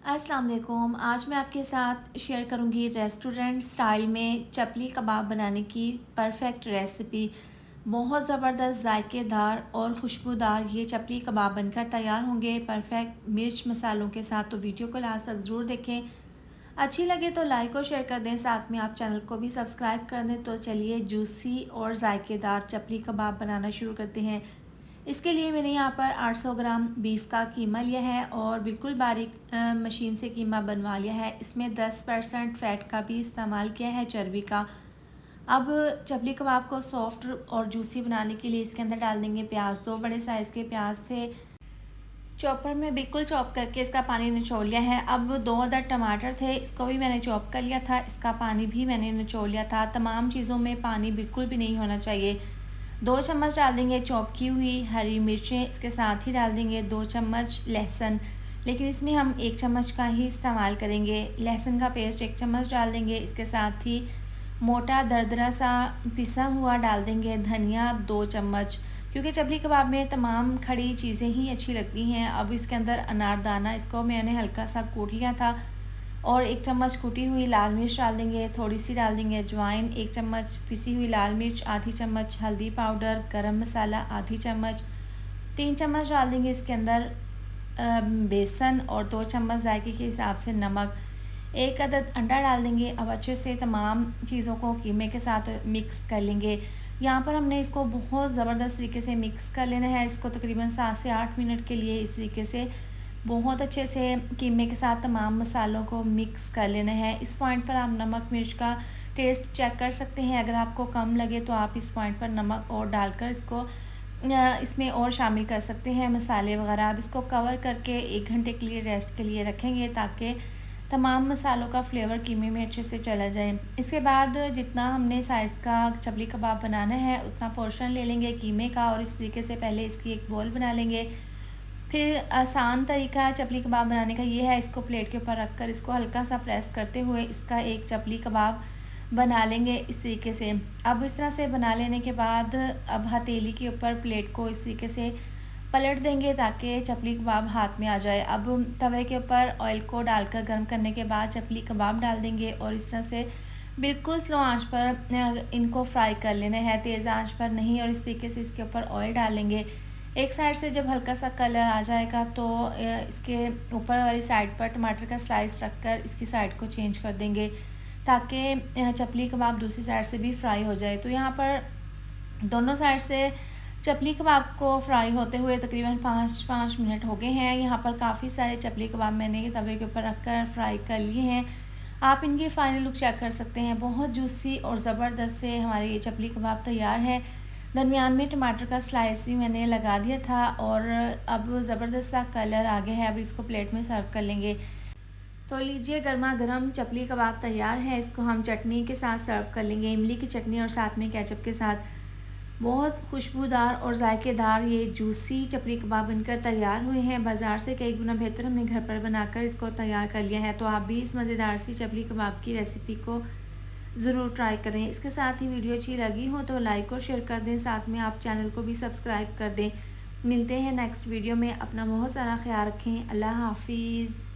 अस्सलाम वालेकुम। आज मैं आपके साथ शेयर करूंगी रेस्टोरेंट स्टाइल में चपली कबाब बनाने की परफेक्ट रेसिपी। बहुत ज़बरदस्त जायकेदार और खुशबूदार ये चपली कबाब बनकर तैयार होंगे परफेक्ट मिर्च मसालों के साथ। तो वीडियो को लास्ट तक ज़रूर देखें। अच्छी लगे तो लाइक और शेयर कर दें, साथ में आप चैनल को भी सब्सक्राइब कर दें। तो चलिए जूसी और जायकेदार चपली कबाब बनाना शुरू करते हैं। इसके लिए मैंने यहाँ पर 800 ग्राम बीफ का कीमा लिया है और बिल्कुल बारीक मशीन से कीमा बनवा लिया है। इसमें 10% फ़ैट का भी इस्तेमाल किया है, चर्बी का। अब चपली कबाब को सॉफ्ट और जूसी बनाने के लिए इसके अंदर डाल देंगे प्याज। 2 बड़े साइज़ के प्याज थे, चॉपर में बिल्कुल चॉप करके इसका पानी निचोड़ लिया है। अब 2 अदद टमाटर थे, इसको भी मैंने चॉप कर लिया था, इसका पानी भी मैंने निचोड़ लिया था। तमाम चीज़ों में पानी बिल्कुल भी नहीं होना चाहिए। 2 चम्मच डाल देंगे चॉप की हुई हरी मिर्चें, इसके साथ ही डाल देंगे 2 चम्मच लहसुन, लेकिन इसमें हम 1 चम्मच का ही इस्तेमाल करेंगे। लहसुन का पेस्ट 1 चम्मच डाल देंगे। इसके साथ ही मोटा दरदरा सा पिसा हुआ डाल देंगे धनिया 2 चम्मच, क्योंकि चपली कबाब में तमाम खड़ी चीज़ें ही अच्छी लगती हैं। अब इसके अंदर अनारदाना, इसको मैंने हल्का सा कूट लिया था, और 1 चम्मच कुटी हुई लाल मिर्च डाल देंगे। थोड़ी सी डाल देंगे अजवाइन, 1 चम्मच पिसी हुई लाल मिर्च, आधी चम्मच हल्दी पाउडर, गरम मसाला आधी चम्मच, 3 चम्मच डाल देंगे इसके अंदर बेसन, और 2 चम्मच जायके के हिसाब से नमक, 1 अदद अंडा डाल देंगे। अब अच्छे से तमाम चीज़ों को कीमे के साथ मिक्स कर लेंगे। यहाँ पर हमने इसको बहुत ज़बरदस्त तरीके से मिक्स कर लेना है। इसको तकरीबन 7 से 8 मिनट के लिए इस तरीके से बहुत अच्छे से कीमे के साथ तमाम मसालों को मिक्स कर लेना है। इस पॉइंट पर आप नमक मिर्च का टेस्ट चेक कर सकते हैं। अगर आपको कम लगे तो आप इस पॉइंट पर नमक और डालकर इसको इसमें और शामिल कर सकते हैं मसाले वगैरह। अब इसको कवर करके 1 घंटे के लिए रेस्ट के लिए रखेंगे, ताकि तमाम मसालों का फ्लेवर कीमे में अच्छे से चला जाए। इसके बाद जितना हमने साइज़ का चपली कबाब बनाना है उतना पोर्शन ले लेंगे कीमे का, और इस तरीके से पहले इसकी एक बॉल बना लेंगे। फिर आसान तरीका चपली कबाब बनाने का ये है, इसको प्लेट के ऊपर रखकर इसको हल्का सा प्रेस करते हुए इसका एक चपली कबाब बना लेंगे इस तरीके से। अब इस तरह से बना लेने के बाद अब हथेली के ऊपर प्लेट को इस तरीके से पलट देंगे, ताकि चपली कबाब हाथ में आ जाए। अब तवे के ऊपर ऑयल को डालकर गर्म करने के बाद चपली कबाब डाल देंगे, और इस तरह से बिल्कुल स्लो आंच पर इनको फ्राई कर लेना है, तेज़ आंच पर नहीं। और इस तरीके से इसके ऊपर ऑयल डालेंगे। एक साइड से जब हल्का सा कलर आ जाएगा तो इसके ऊपर वाली साइड पर टमाटर का स्लाइस रखकर इसकी साइड को चेंज कर देंगे, ताकि चपली कबाब दूसरी साइड से भी फ्राई हो जाए। तो यहाँ पर दोनों साइड से चपली कबाब को फ्राई होते हुए तकरीबन 5 मिनट हो गए हैं। यहाँ पर काफ़ी सारे चपली कबाब मैंने तवे के ऊपर रखकर फ्राई कर लिए हैं। आप इनकी फ़ाइनल लुक चेक कर सकते हैं। बहुत जूसी और ज़बरदस्त से हमारे ये चपली कबाब तैयार है। दरमियान में टमाटर का स्लाइस भी मैंने लगा दिया था, और अब ज़बरदस्त सा कलर आ गया है। अब इसको प्लेट में सर्व कर लेंगे। तो लीजिए गर्मा गर्म चपली कबाब तैयार है। इसको हम चटनी के साथ सर्व कर लेंगे, इमली की चटनी और साथ में केचप के साथ। बहुत खुशबूदार और जायकेदार ये जूसी चपली कबाब बनकर तैयार हुए हैं। बाज़ार से कई गुना बेहतर हमने घर पर बनाकर इसको तैयार कर लिया है। तो आप भी इस मज़ेदार सी चपली कबाब की रेसिपी को ज़रूर ट्राई करें। इसके साथ ही वीडियो अच्छी लगी हो तो लाइक और शेयर कर दें, साथ में आप चैनल को भी सब्सक्राइब कर दें। मिलते हैं नेक्स्ट वीडियो में। अपना बहुत सारा ख्याल रखें। अल्लाह हाफिज़।